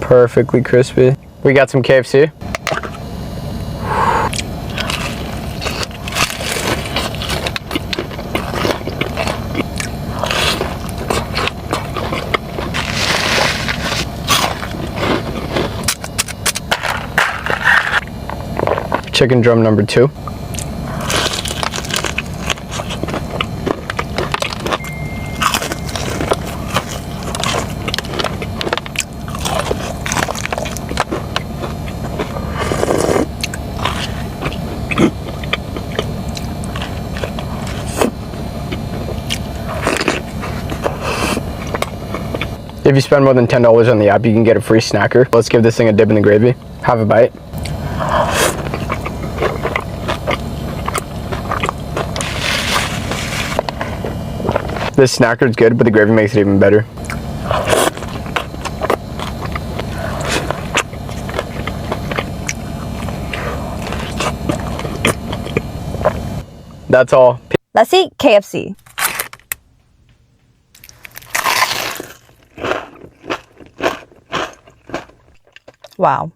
Perfectly crispy. We got some KFC. Chicken drum number 2. If you spend more than $10 on the app, you can get a free snacker. Let's give this thing a dip in the gravy. Have a bite. This snacker is good, but the gravy makes it even better. That's all. Let's eat KFC. Wow.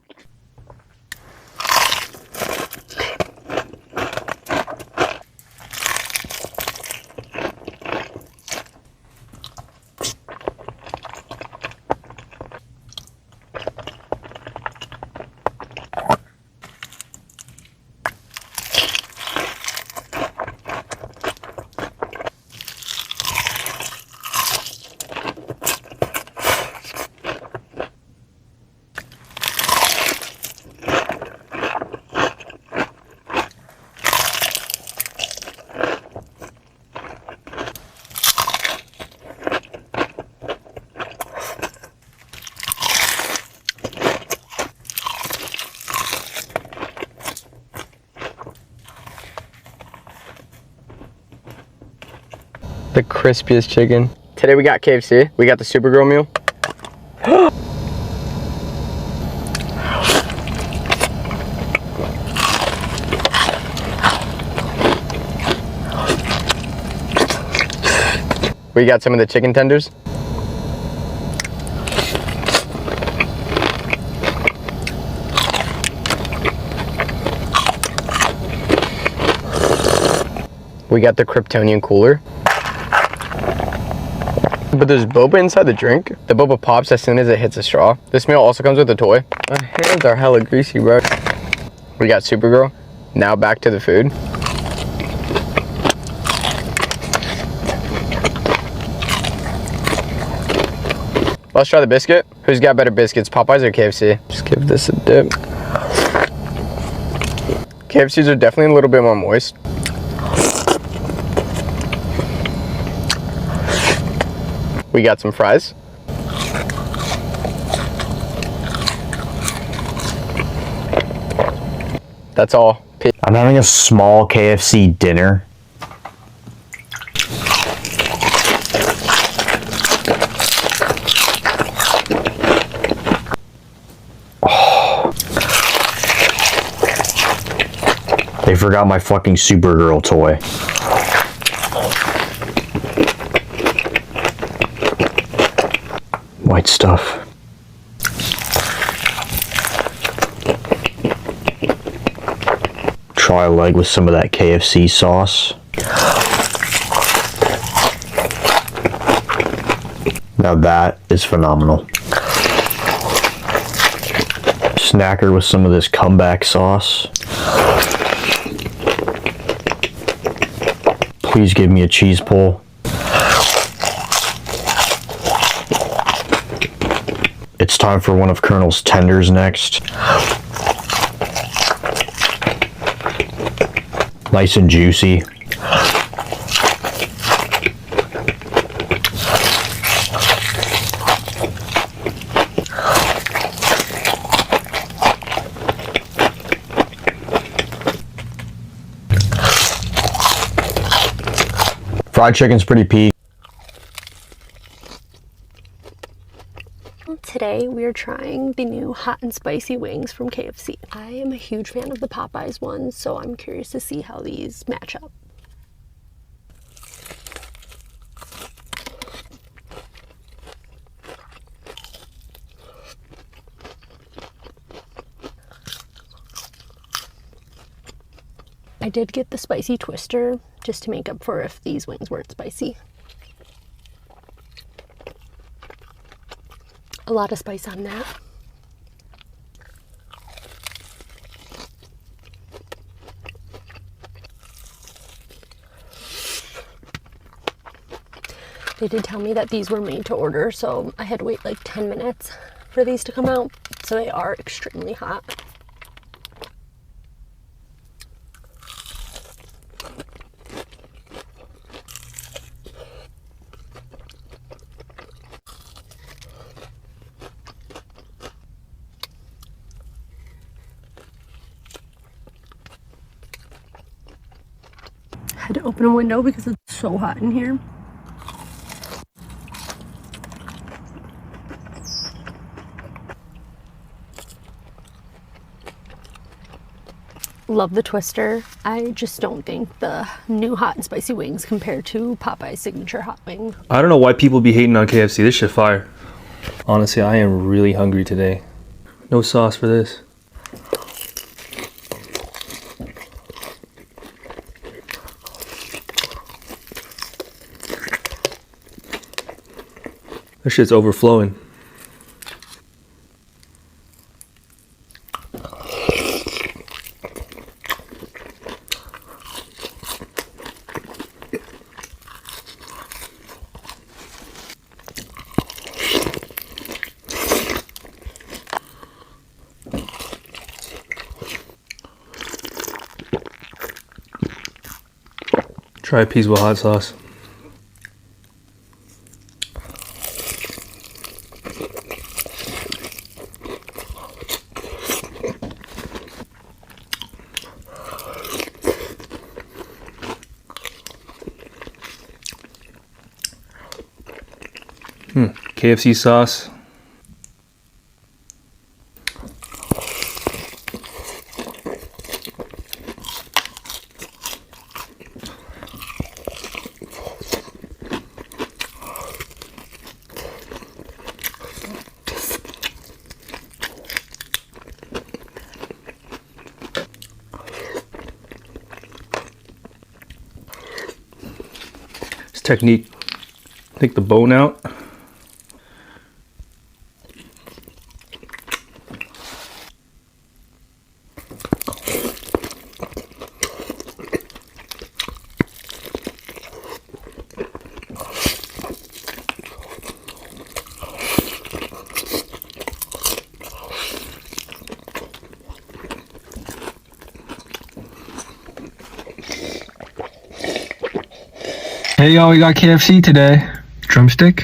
The crispiest chicken. Today we got KFC. We got the Supergirl meal. We got some of the chicken tenders. We got the Kryptonian cooler. But there's boba inside the drink. The boba pops as soon as it hits a straw. This meal also comes with a toy. My hands are hella greasy, bro. We got Supergirl. Now back to the food. Let's try the biscuit. Who's got better biscuits, Popeyes or KFC? Just give this a dip. KFC's are definitely a little bit more moist. We got some fries. That's all. I'm having a small KFC dinner. Oh. They forgot my fucking Supergirl toy. White stuff. Try a leg with some of that KFC sauce. Now that is phenomenal. Snacker with some of this comeback sauce. Please give me a cheese pull. It's time for one of Colonel's tenders next. Nice and juicy. Fried chicken's pretty peak. Today we are trying the new hot and spicy wings from KFC. I am a huge fan of the Popeyes ones, so I'm curious to see how these match up. I did get the spicy twister just to make up for if these wings weren't spicy. A lot of spice on that. They did tell me that these were made to order, so I had to wait like 10 minutes for these to come out. So they are extremely hot. I had to open a window because it's so hot in here. Love the twister. I just don't think the new hot and spicy wings compare to Popeye's signature hot wing. I don't know why people be hating on KFC. This shit fire. Honestly, I am really hungry today. No sauce for this. This shit's overflowing. Try a piece with hot sauce. KFC sauce. This technique, take the bone out. Hey y'all, we got KFC today. Drumstick.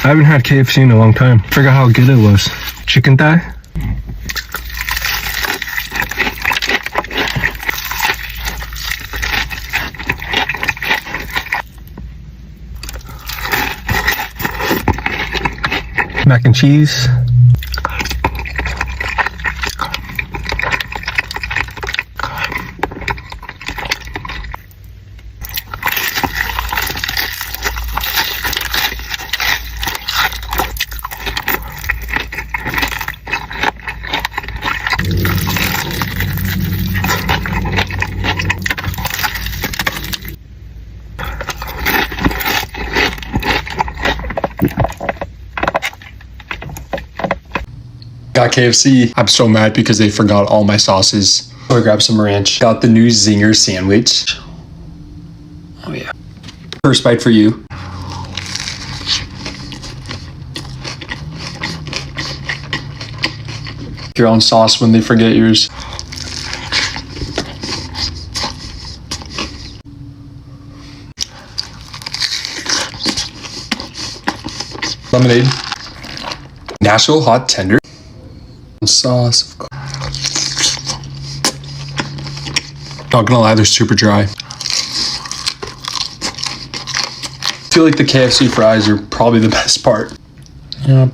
I haven't had KFC in a long time. Forgot how good it was. Chicken thigh. Mac and cheese. Got KFC. I'm so mad because they forgot all my sauces. So I grabbed some ranch. Got the new Zinger sandwich. Oh yeah. First bite for you. Your own sauce when they forget yours. Lemonade. Nashville hot tender. Sauce. Not gonna lie, they're super dry. I feel like the KFC fries are probably the best part. Yep.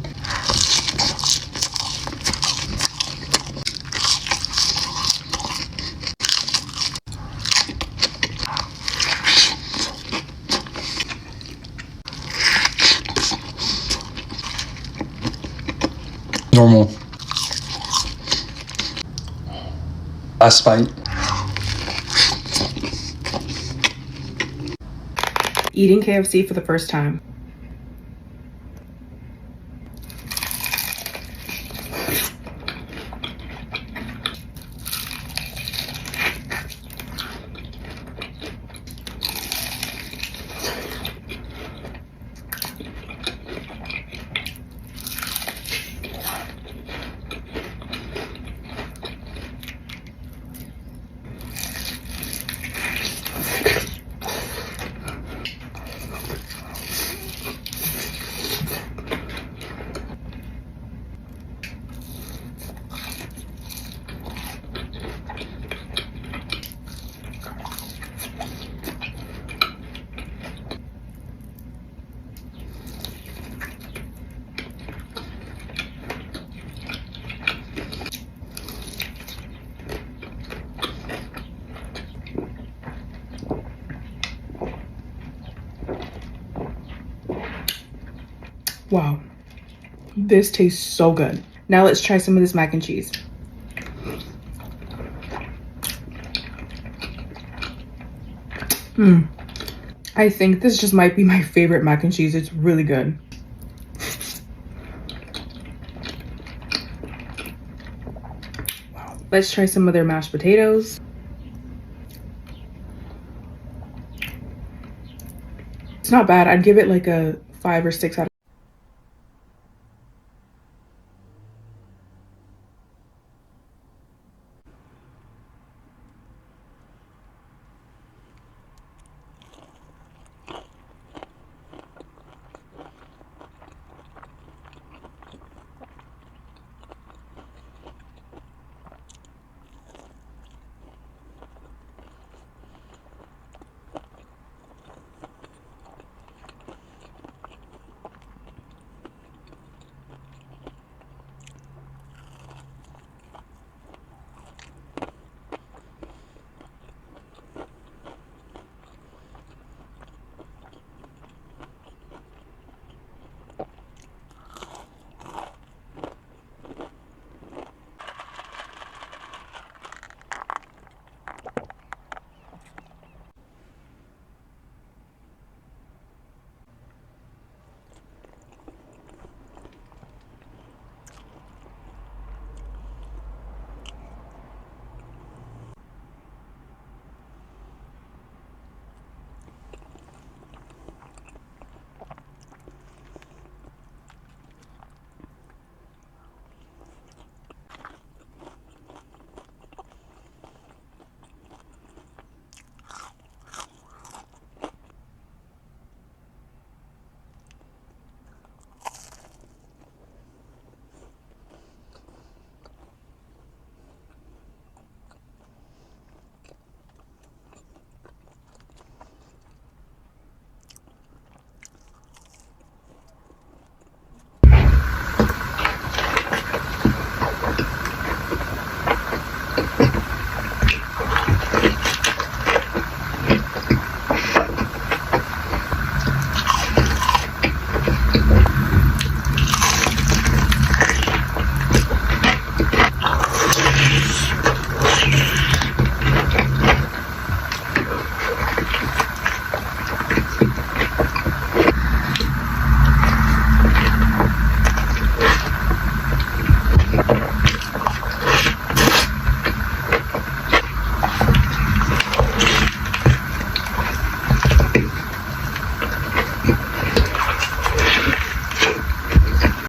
Last bite. Eating KFC for the first time. Wow, this tastes so good. Now let's try some of this mac and cheese. I think this just might be my favorite mac and cheese. It's really good. Wow. Let's try some of their mashed potatoes. It's not bad. I'd give it like a 5 or 6 out of